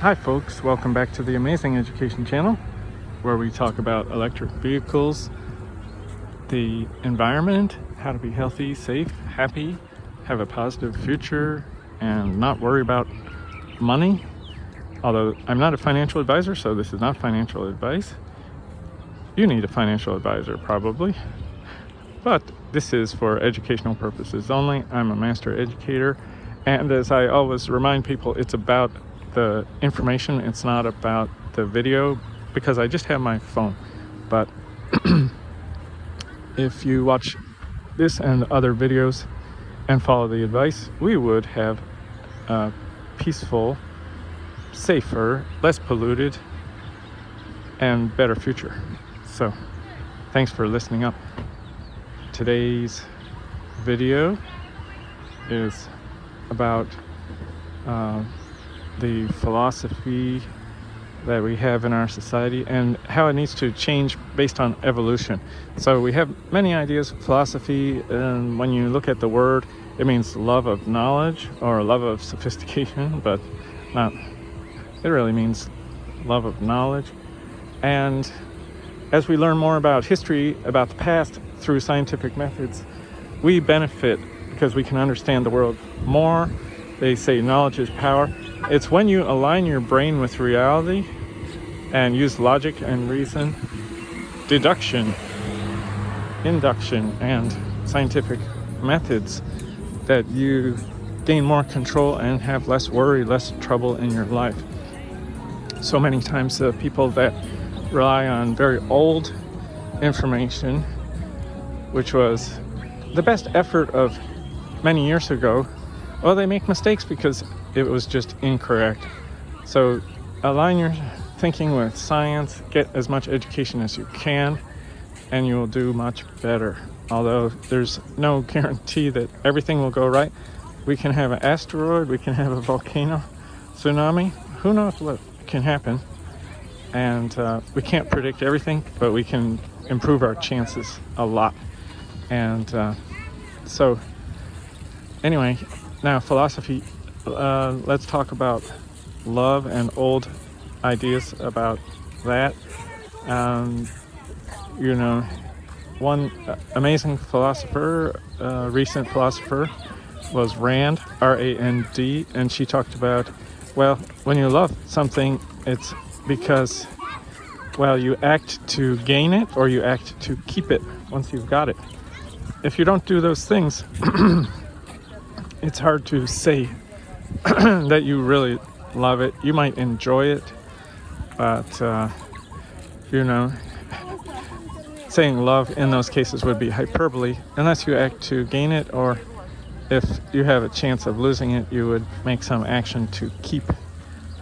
Hi folks, welcome back to the Amazing Education Channel, where we talk about electric vehicles, the environment, how to be healthy, safe, happy, have a positive future, and not worry about money. Although I'm not a financial advisor, so this is not financial advice. You need a financial advisor probably, but this is for educational purposes only. I'm a master educator, and as I always remind people, it's about the information, it's not about the video, because I just have my phone. But if you watch this and other videos and follow the advice, we would have a peaceful, safer, less polluted, and better future. So thanks for listening up. Today's video is about the philosophy that we have in our society and how it needs to change based on evolution. So we have many ideas of philosophy, and when you look at the word, it means love of knowledge or love of sophistication, but not, it really means love of knowledge. And as we learn more about history, about the past through scientific methods, we benefit because we can understand the world more. They say knowledge is power. It's when you align your brain with reality and use logic and reason, deduction, induction, and scientific methods that you gain more control and have less worry, less trouble in your life. So many times the people that rely on very old information, which was the best effort of many years ago, well, they make mistakes because it was just incorrect. So align your thinking with science, get as much education as you can, and you will do much better. Although there's no guarantee that everything will go right. We can have an asteroid, we can have a volcano, tsunami, who knows what can happen. And we can't predict everything, but we can improve our chances a lot. And so anyway, now philosophy, let's talk about love and old ideas about that. One amazing philosopher, recent philosopher, was Rand, R-A-N-D, and she talked about, well, when you love something, it's because, well, you act to gain it or you act to keep it once you've got it. If you don't do those things, it's hard to say that you really love it. You might enjoy it, but saying love in those cases would be hyperbole unless you act to gain it, or if you have a chance of losing it, you would make some action to keep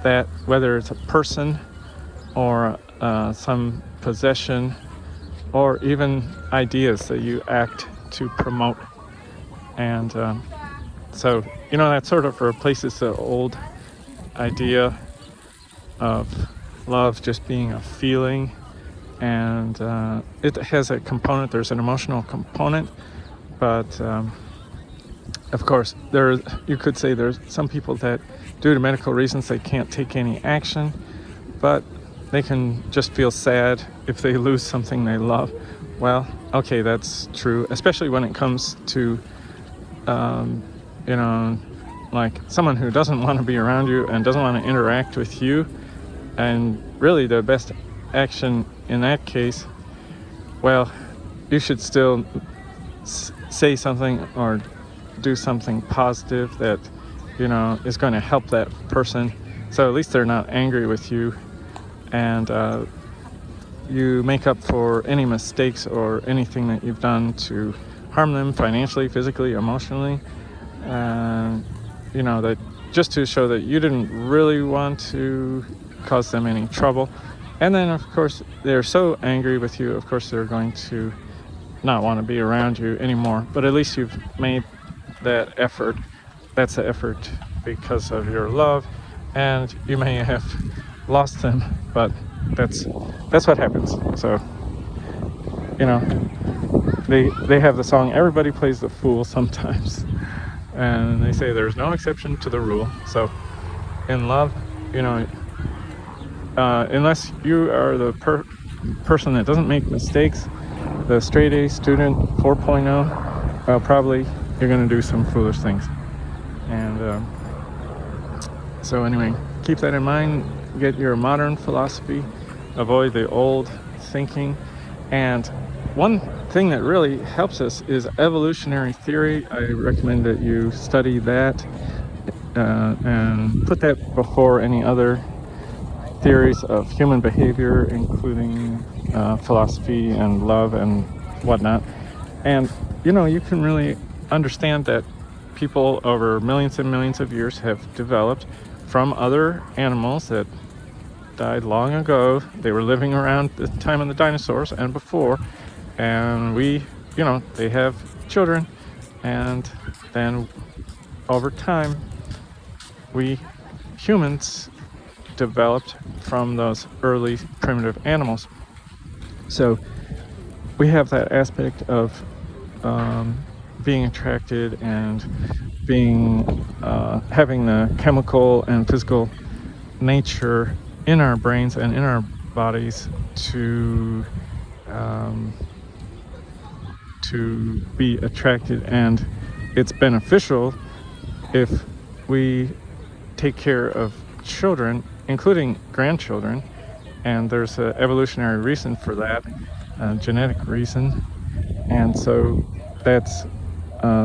that, whether it's a person or some possession or even ideas that you act to promote. And so that sort of replaces the old idea of love just being a feeling, and it has a component. There's an emotional component, but of course you could say there's some people that, due to medical reasons, they can't take any action, but they can just feel sad if they lose something they love. Well, okay, that's true, especially when it comes to like someone who doesn't want to be around you and doesn't want to interact with you. And really the best action in that case, well, you should still say something or do something positive that is going to help that person, so at least they're not angry with you, and you make up for any mistakes or anything that you've done to harm them financially, physically, emotionally, that just to show that you didn't really want to cause them any trouble. And then of course they're so angry with you, of course they're going to not want to be around you anymore, but at least you've made that effort. That's the effort because of your love, and you may have lost them, but that's what happens. So they have the song, everybody plays the fool sometimes, and they say there's no exception to the rule. So in love, unless you are the person that doesn't make mistakes, the straight A student 4.0, well, probably you're going to do some foolish things. And so anyway, keep that in mind. Get your modern philosophy, avoid the old thinking. And one thing that really helps us is evolutionary theory. I recommend that you study that and put that before any other theories of human behavior, including philosophy and love and whatnot. And you can really understand that people over millions and millions of years have developed from other animals that died long ago. They were living around the time of the dinosaurs and before, and they have children, and then over time we humans developed from those early primitive animals. So we have that aspect of being attracted and having the chemical and physical nature in our brains and in our bodies to be attracted, and it's beneficial if we take care of children, including grandchildren, and there's an evolutionary reason for that, a genetic reason, and so that's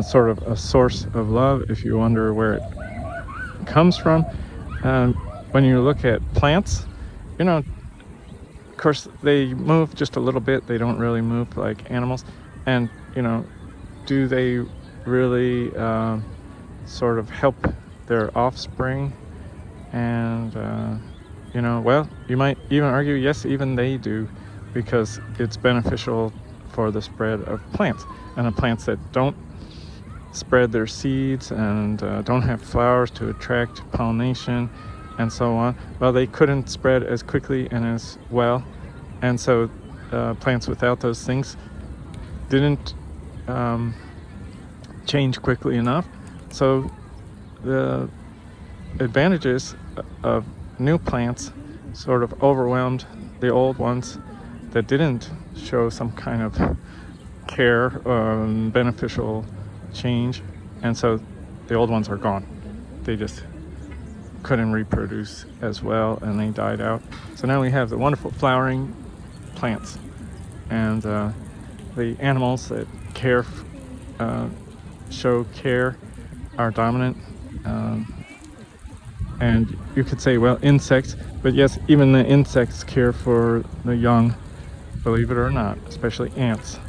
sort of a source of love if you wonder where it comes from. When you look at plants, of course they move just a little bit. They don't really move like animals. And do they really sort of help their offspring? And well, you might even argue yes, even they do, because it's beneficial for the spread of plants. And the plants that don't spread their seeds and don't have flowers to attract pollination and so on, well, they couldn't spread as quickly and as well. And so plants without those things didn't change quickly enough. So the advantages of new plants sort of overwhelmed the old ones that didn't show some kind of care or beneficial change, and so the old ones are gone. They just couldn't reproduce as well, and they died out. So now we have the wonderful flowering plants, and the animals that show care are dominant. And you could say, well, insects, but yes, even the insects care for the young, believe it or not, especially ants.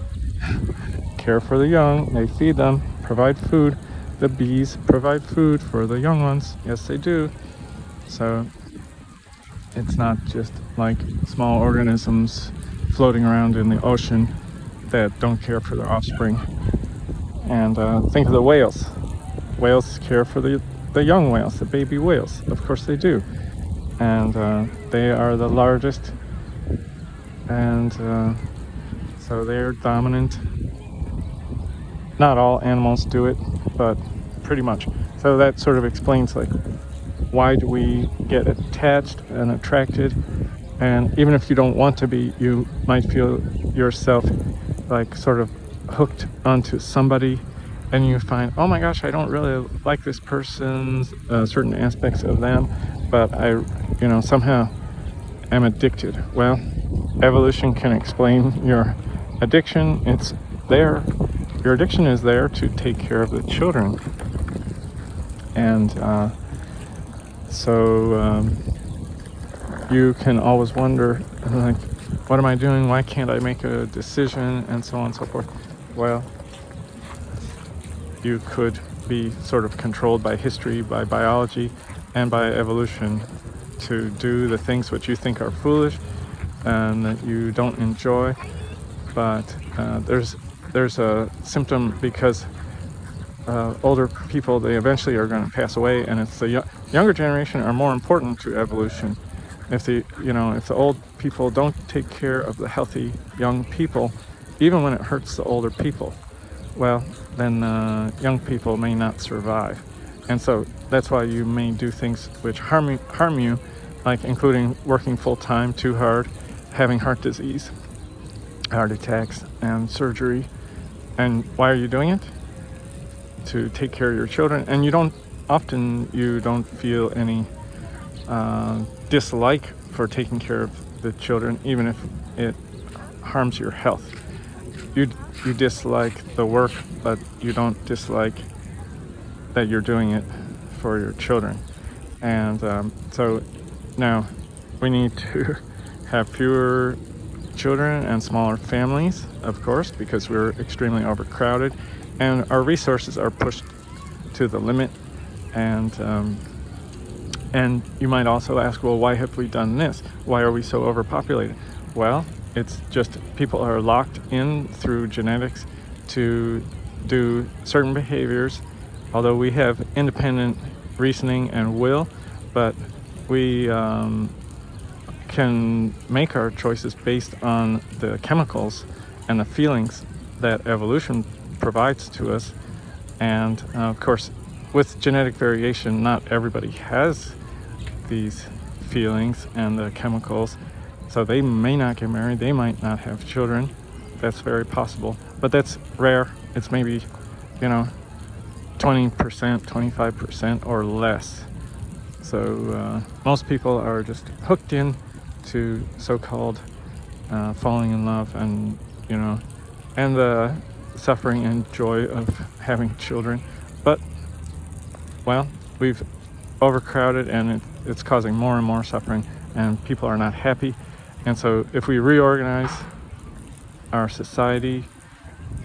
Care for the young, they feed them, provide food. The bees provide food for the young ones. Yes, they do. So it's not just like small organisms floating around in the ocean that don't care for their offspring. And think of the whales. Whales care for the young whales, the baby whales. Of course they do. And they are the largest. And so they're dominant. Not all animals do it, but pretty much. So that sort of explains like why do we get attached and attracted, and even if you don't want to be, you might feel yourself like sort of hooked onto somebody, and you find, oh my gosh, I don't really like this person's certain aspects of them, but I somehow am addicted. Well, evolution can explain your addiction. It's there. Your addiction is there to take care of the children. And so you can always wonder, like, what am I doing? Why can't I make a decision? And so on and so forth. Well, you could be sort of controlled by history, by biology, and by evolution to do the things which you think are foolish and that you don't enjoy. But there's a symptom, because older people, they eventually are going to pass away, and it's the younger generation are more important to evolution. If the old people don't take care of the healthy young people, even when it hurts the older people, well, then young people may not survive. And so that's why you may do things which harm you like including working full-time too hard, having heart disease, heart attacks, and surgery. And why are you doing it? To take care of your children. And you don't feel any dislike for taking care of the children, even if it harms your health. You dislike the work, but you don't dislike that you're doing it for your children. And so now we need to have fewer children and smaller families, of course, because we're extremely overcrowded and our resources are pushed to the limit. And you might also ask, well, why have we done this? Why are we so overpopulated? Well, it's just people are locked in through genetics to do certain behaviors, although we have independent reasoning and will, but we can make our choices based on the chemicals and the feelings that evolution provides to us. And of course, with genetic variation, not everybody has these feelings and the chemicals, so they may not get married, they might not have children. That's very possible, but that's rare. It's maybe 20%, 25% or less. So most people are just hooked in to so-called falling in love, and and the suffering and joy of having children. But well, we've overcrowded, and it's causing more and more suffering, and people are not happy. And so if we reorganize our society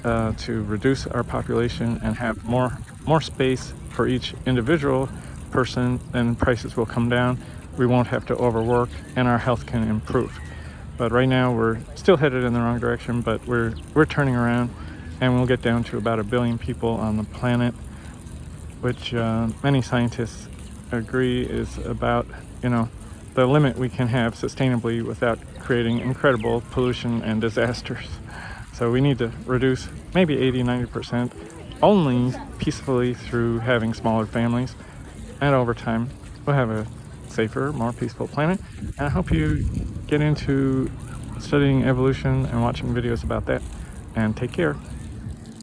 to reduce our population and have more space for each individual person, then prices will come down. We won't have to overwork, and our health can improve. But right now we're still headed in the wrong direction, but we're turning around, and we'll get down to about 1 billion people on the planet, which many scientists agree is about the limit we can have sustainably without creating incredible pollution and disasters. So we need to reduce maybe 80-90% only peacefully through having smaller families, and over time we'll have a safer, more peaceful planet. And I hope you get into studying evolution and watching videos about that, and take care.